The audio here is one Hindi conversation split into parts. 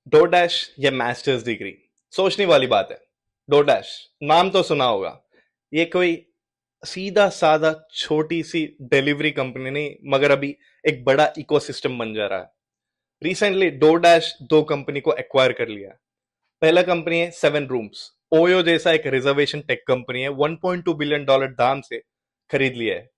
डो डैश या मास्टर्स डिग्री, सोचने वाली बात है। डो डैश नाम तो सुना होगा। ये कोई सीधा साधा छोटी सी डिलीवरी कंपनी नहीं, मगर अभी एक बड़ा इकोसिस्टम बन जा रहा है। रिसेंटली डो डैश दो कंपनी को एक्वायर कर लिया। पहला कंपनी है सेवन रूम्स। ओयो जैसा एक रिजर्वेशन टेक कंपनी है, $1.2 बिलियन दाम से खरीद लिया है।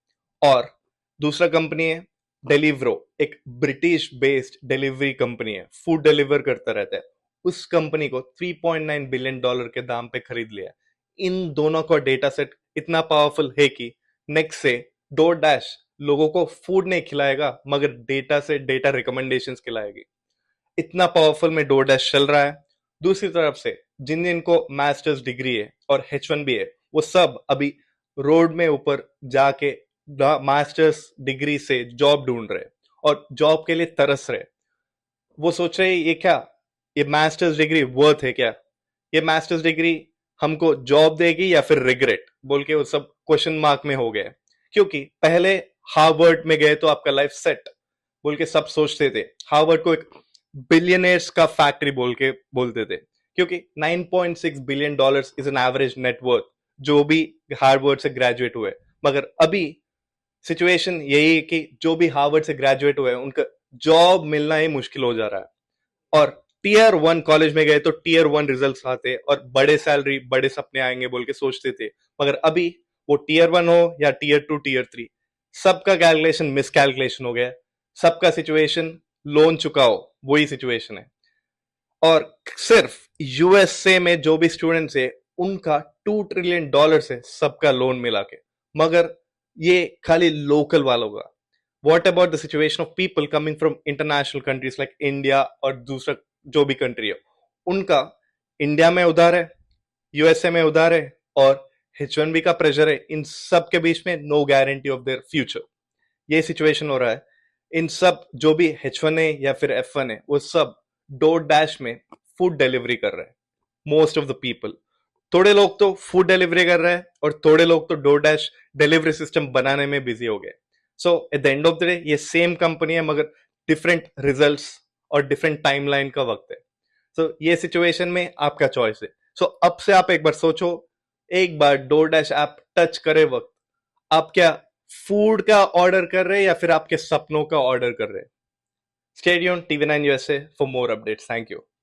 और दूसरा कंपनी है डिलीवरो, एक ब्रिटिश बेस्ड डिलीवरी कंपनी है, फूड डिलीवर करता रहता है। उस कंपनी को $3.9 बिलियन के दाम पे खरीद लिया है। इन दोनों का डेटा सेट इतना पावरफुल है कि नेक्स्ट से डोर डैश लोगों को फूड नहीं खिलाएगा, मगर डेटा से डेटा रिकमेंडेशंस खिलाएगी। इतना पावरफुल में डोर डैश चल रहा है। दूसरी तरफ से जिन जिनको मास्टर्स डिग्री है और H1 भी है, वो सब अभी रोड में ऊपर जाके मास्टर्स डिग्री से जॉब ढूंढ रहे और जॉब के लिए तरस रहे। वो सोच रहे ये क्या, ये मास्टर्स डिग्री वर्थ है क्या, ये मास्टर्स डिग्री हमको जॉब देगी या फिर रिग्रेट, बोल के वो सब क्वेश्चन मार्क में हो गए। क्योंकि पहले हार्वर्ड में गए तो आपका लाइफ सेट बोल के सब सोचते थे। हार्वर्ड को एक बिलियनर्स का फैक्ट्री बोल के बोलते थे, क्योंकि $9.6 billion is an average net worth जो भी हार्वर्ड से ग्रेजुएट हुए। मगर अभी सिचुएशन यही है कि जो भी हार्वर्ड से ग्रेजुएट हुए उनका जॉब मिलना ही मुश्किल हो जा रहा है। और टीयर वन कॉलेज में गए तो टीयर वन रिजल्ट्स आते और बड़े सैलरी बड़े सपने आएंगे बोल के सोचते थे। मगर अभी वो टीयर वन हो या टीयर टू टीयर थ्री, सबका कैलकुलेशन मिस कैलकुलेशन हो गया। सबका सिचुएशन लोन चुका हो वही सिचुएशन है। और सिर्फ यूएसए में जो भी स्टूडेंट्स है उनका $2 ट्रिलियन है सबका लोन मिला के। मगर ये खाली लोकल वालों का। What about the situation of people coming from international countries like India और दूसरा जो भी कंट्री है, उनका इंडिया में उधार है, यूएसए में उधार है और H1B का प्रेशर है। इन सब के बीच में no guarantee of their future. ये सिचुएशन हो रहा है। इन सब जो भी H1 है या फिर F1 है, वो सब डोर डैश में फूड डिलीवरी कर रहे हैं। मोस्ट ऑफ द पीपल, थोड़े लोग तो फूड डिलीवरी कर रहे हैं और थोड़े लोग तो डोर डैश डिलीवरी सिस्टम बनाने में बिजी हो गए। So at the end of the day ये सेम कंपनी है, मगर डिफरेंट रिजल्ट्स और डिफरेंट टाइमलाइन का वक्त है। सो ये सिचुएशन में आपका चॉइस है। सो अब से आप एक बार सोचो, एक बार डोर डैश ऐप टच करे वक्त, आप क्या फूड का ऑर्डर कर रहे हैं या फिर आपके सपनों का ऑर्डर कर रहे हैं? Stay tuned, TV9 USA for more updates. Thank you.